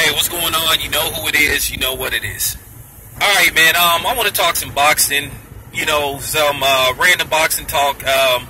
Hey, what's going on? You know who it is. You know what it is. All right, man. I want to talk some boxing. You know, some random boxing talk. And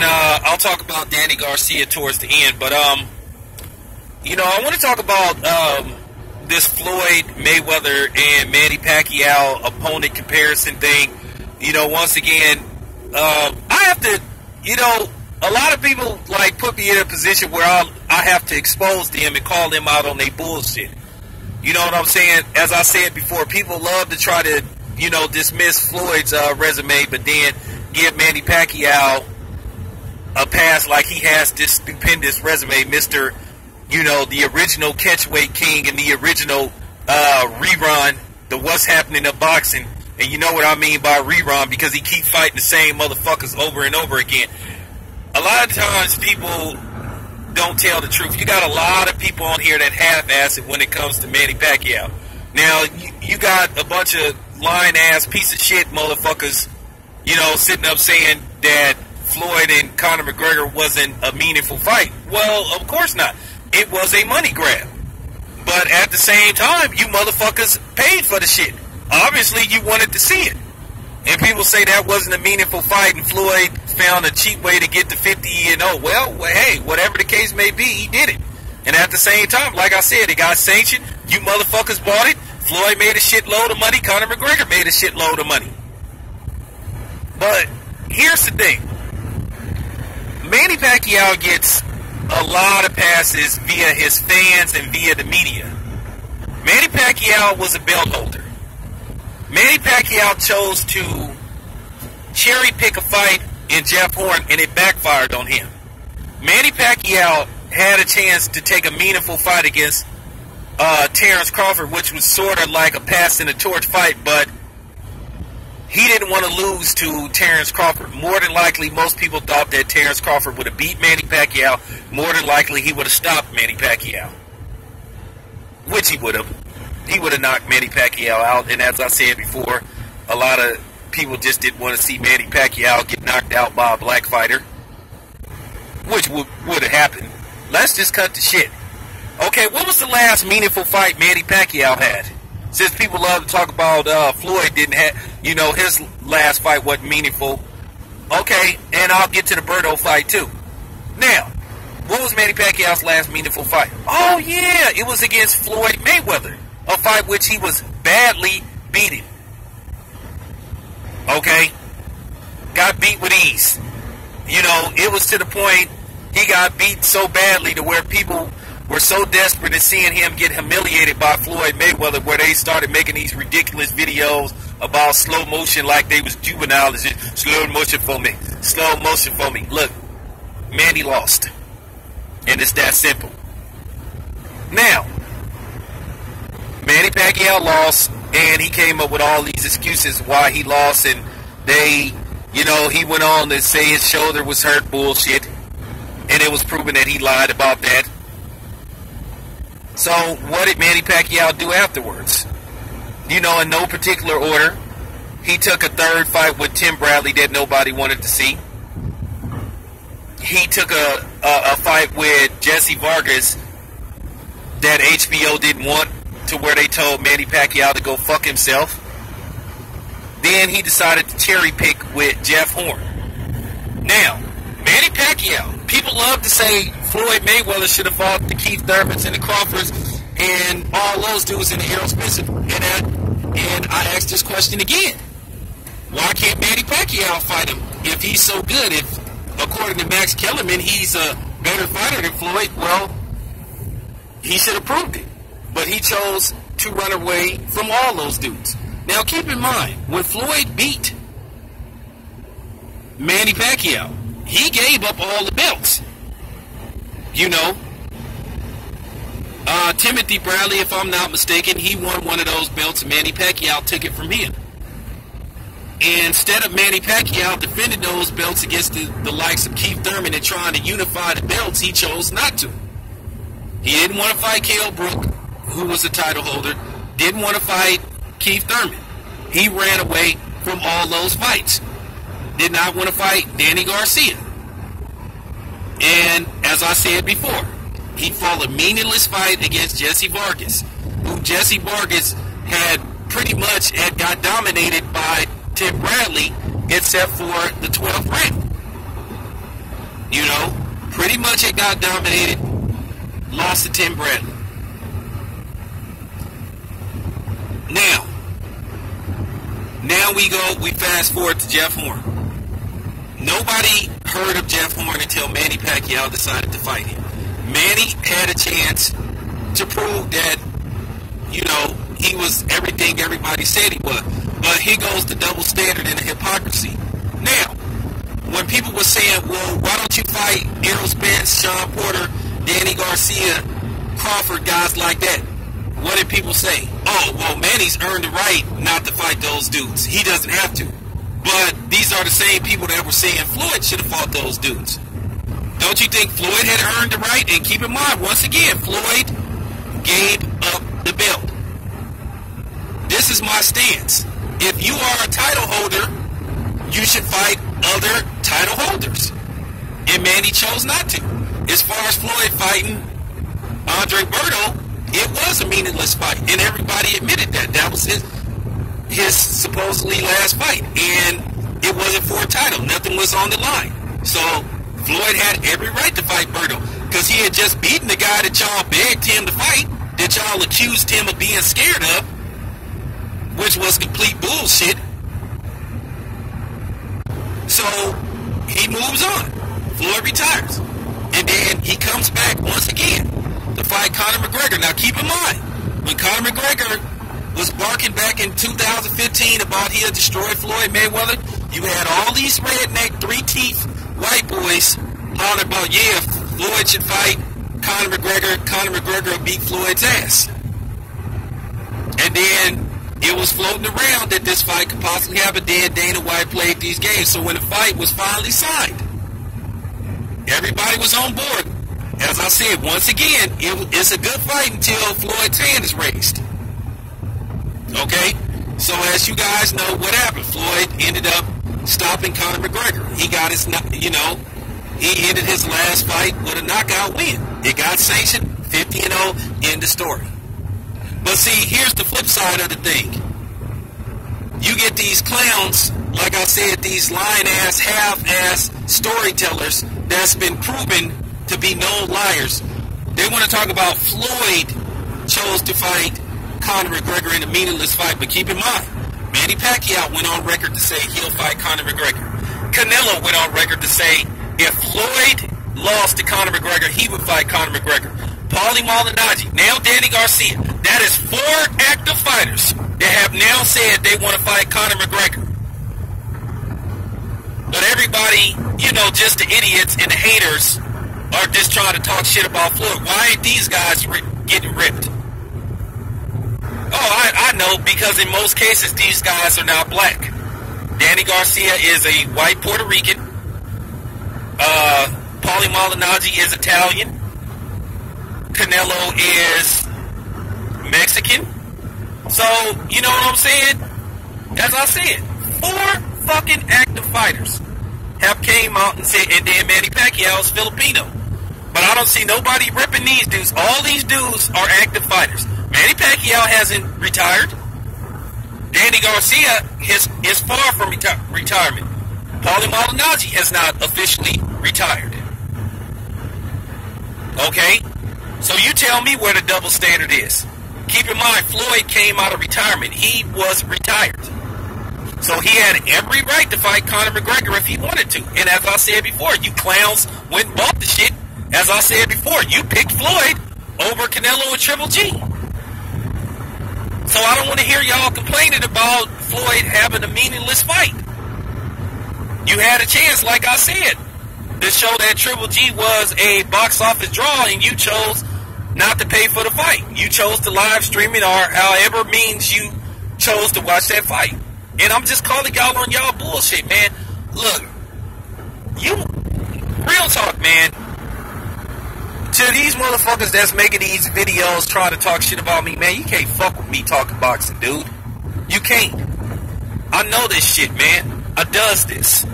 I'll talk about Danny Garcia towards the end. But you know, I want to talk about this Floyd Mayweather and Manny Pacquiao opponent comparison thing. You know, once again, I have to. You know, a lot of people like put me in a position where I have to expose them and call them out on their bullshit. You know what I'm saying? As I said before, people love to try to, you know, dismiss Floyd's resume, but then give Manny Pacquiao a pass like he has this stupendous resume, Mr. You know, the original catchweight king and the original rerun, the what's happening of boxing. And you know what I mean by rerun, because he keeps fighting the same motherfuckers over and over again. A lot of times people don't tell the truth. You got a lot of people on here that half-ass it when it comes to Manny Pacquiao. Now, you got a bunch of lying-ass piece of shit motherfuckers, you know, sitting up saying that Floyd and Conor McGregor wasn't a meaningful fight. Well, of course not. It was a money grab. But at the same time, you motherfuckers paid for the shit. Obviously, you wanted to see it. And people say that wasn't a meaningful fight and Floyd found a cheap way to get to 50-0. Well, hey, whatever the case may be, he did it. And at the same time, like I said, it got sanctioned. You motherfuckers bought it. Floyd made a shitload of money. Conor McGregor made a shitload of money. But here's the thing. Manny Pacquiao gets a lot of passes via his fans and via the media. Manny Pacquiao was a belt holder. Manny Pacquiao chose to cherry pick a fight in Jeff Horn, and it backfired on him. Manny Pacquiao had a chance to take a meaningful fight against Terrence Crawford, which was sort of like a pass in the torch fight, but he didn't want to lose to Terrence Crawford. More than likely, most people thought that Terrence Crawford would have beat Manny Pacquiao. More than likely, he would have stopped Manny Pacquiao, which he would have. He would have knocked Manny Pacquiao out, and as I said before, a lot of people just didn't want to see Manny Pacquiao get knocked out by a black fighter, which would have happened. Let's just cut the shit. Okay, what was the last meaningful fight Manny Pacquiao had? Since people love to talk about Floyd didn't have, you know, his last fight wasn't meaningful. Okay, and I'll get to the Berto fight too. Now, what was Manny Pacquiao's last meaningful fight? Oh yeah, it was against Floyd Mayweather. A fight which he was badly beaten. Okay? Got beat with ease. You know, it was to the point he got beat so badly to where people were so desperate at seeing him get humiliated by Floyd Mayweather where they started making these ridiculous videos about slow motion like they was juvenile. It's just slow motion for me. Slow motion for me. Look, Manny lost. And it's that simple. Now, Manny Pacquiao lost, and he came up with all these excuses why he lost, and they, you know, he went on to say his shoulder was hurt, bullshit, and it was proven that he lied about that. So, what did Manny Pacquiao do afterwards? You know, in no particular order, he took a third fight with Tim Bradley that nobody wanted to see. He took a fight with Jesse Vargas that HBO didn't want, to where they told Manny Pacquiao to go fuck himself. Then he decided to cherry pick with Jeff Horn. Now, Manny Pacquiao, people love to say Floyd Mayweather should have fought the Keith Thurmans and the Crawfords and all those dudes in the Errol Spence. And I ask this question again. Why can't Manny Pacquiao fight him if he's so good? If, according to Max Kellerman, he's a better fighter than Floyd, well, he should have proved it. But he chose to run away from all those dudes. Now keep in mind, when Floyd beat Manny Pacquiao, he gave up all the belts. You know, Timothy Bradley, if I'm not mistaken, he won one of those belts and Manny Pacquiao took it from him. And instead of Manny Pacquiao defending those belts against the likes of Keith Thurman and trying to unify the belts, he chose not to. He didn't want to fight Kell Brook, who was the title holder, didn't want to fight Keith Thurman. He ran away from all those fights. Did not want to fight Danny Garcia. And as I said before, he fought a meaningless fight against Jesse Vargas, who Jesse Vargas had pretty much got dominated by Tim Bradley, except for the 12th round. You know, pretty much it got dominated, lost to Tim Bradley. Now we fast forward to Jeff Horn. Nobody heard of Jeff Horn until Manny Pacquiao decided to fight him. Manny had a chance to prove that, you know, he was everything everybody said he was. But here goes the double standard and the hypocrisy. Now, when people were saying, well, why don't you fight Errol Spence, Sean Porter, Danny Garcia, Crawford, guys like that? What did people say? Oh, well, Manny's earned the right not to fight those dudes. He doesn't have to. But these are the same people that were saying Floyd should have fought those dudes. Don't you think Floyd had earned the right? And keep in mind, once again, Floyd gave up the belt. This is my stance. If you are a title holder, you should fight other title holders. And Manny chose not to. As far as Floyd fighting Andre Berto, it was a meaningless fight. And everybody admitted that. That was his supposedly last fight. And it wasn't for a title. Nothing was on the line. So Floyd had every right to fight Berto. Because he had just beaten the guy that y'all begged him to fight, that y'all accused him of being scared of, which was complete bullshit. So he moves on. Floyd retires. And then he comes back once again to fight Conor McGregor. Now keep in mind, when Conor McGregor was barking back in 2015 about he'll destroy Floyd Mayweather, you had all these redneck, three-teeth white boys hollering about, yeah, Floyd should fight Conor McGregor. Conor McGregor will beat Floyd's ass. And then it was floating around that this fight could possibly happen. Then Dana White played these games. So when the fight was finally signed, everybody was on board. As I said, once again, it's a good fight until Floyd's hand is raised. Okay? So as you guys know, what happened? Floyd ended up stopping Conor McGregor. He got his, you know, he ended his last fight with a knockout win. It got sanctioned, 50-0, end of story. But see, here's the flip side of the thing. You get these clowns, like I said, these lying-ass, half-ass storytellers that's been proven to be known liars. They want to talk about Floyd chose to fight Conor McGregor in a meaningless fight, but keep in mind, Manny Pacquiao went on record to say he'll fight Conor McGregor. Canelo went on record to say if Floyd lost to Conor McGregor, he would fight Conor McGregor. Paulie Malignaggi, now Danny Garcia. That is 4 active fighters that have now said they want to fight Conor McGregor. But everybody, you know, just the idiots and the haters are just trying to talk shit about Floyd. Why ain't these guys getting ripped? Oh, I know, because in most cases, these guys are not black. Danny Garcia is a white Puerto Rican. Paulie Malignaggi is Italian. Canelo is Mexican. So, you know what I'm saying? As I said, 4 fucking active fighters have came out and said, and then Manny Pacquiao is Filipino. But I don't see nobody ripping these dudes. All these dudes are active fighters. Manny Pacquiao hasn't retired. Danny Garcia is far from retirement. Paulie Malignaggi has not officially retired. Okay? So you tell me where the double standard is. Keep in mind, Floyd came out of retirement. He was retired. So he had every right to fight Conor McGregor if he wanted to. And as I said before, you clowns went and bought the shit. As I said before, you picked Floyd over Canelo and Triple G. So I don't want to hear y'all complaining about Floyd having a meaningless fight. You had a chance, like I said, to show that Triple G was a box office draw, and you chose not to pay for the fight. You chose to live stream it, or however means you chose to watch that fight. And I'm just calling y'all on y'all bullshit, man. Look, real talk, man. To these motherfuckers that's making these videos trying to talk shit about me, man, you can't fuck with me talking boxing, dude. You can't. I know this shit, man. I does this.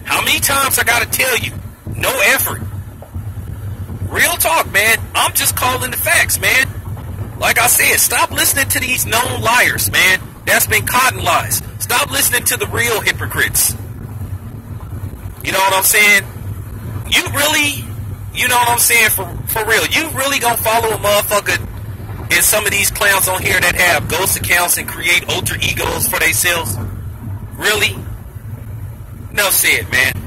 How many times I gotta tell you? No effort. Real talk, man. I'm just calling the facts, man. Like I said, stop listening to these known liars, man. That's been cotton lies. Stop listening to the real hypocrites. You know what I'm saying? You really, you know what I'm saying, for real, you really gonna follow a motherfucker and some of these clowns on here that have ghost accounts and create alter egos for themselves? Really? No said, man.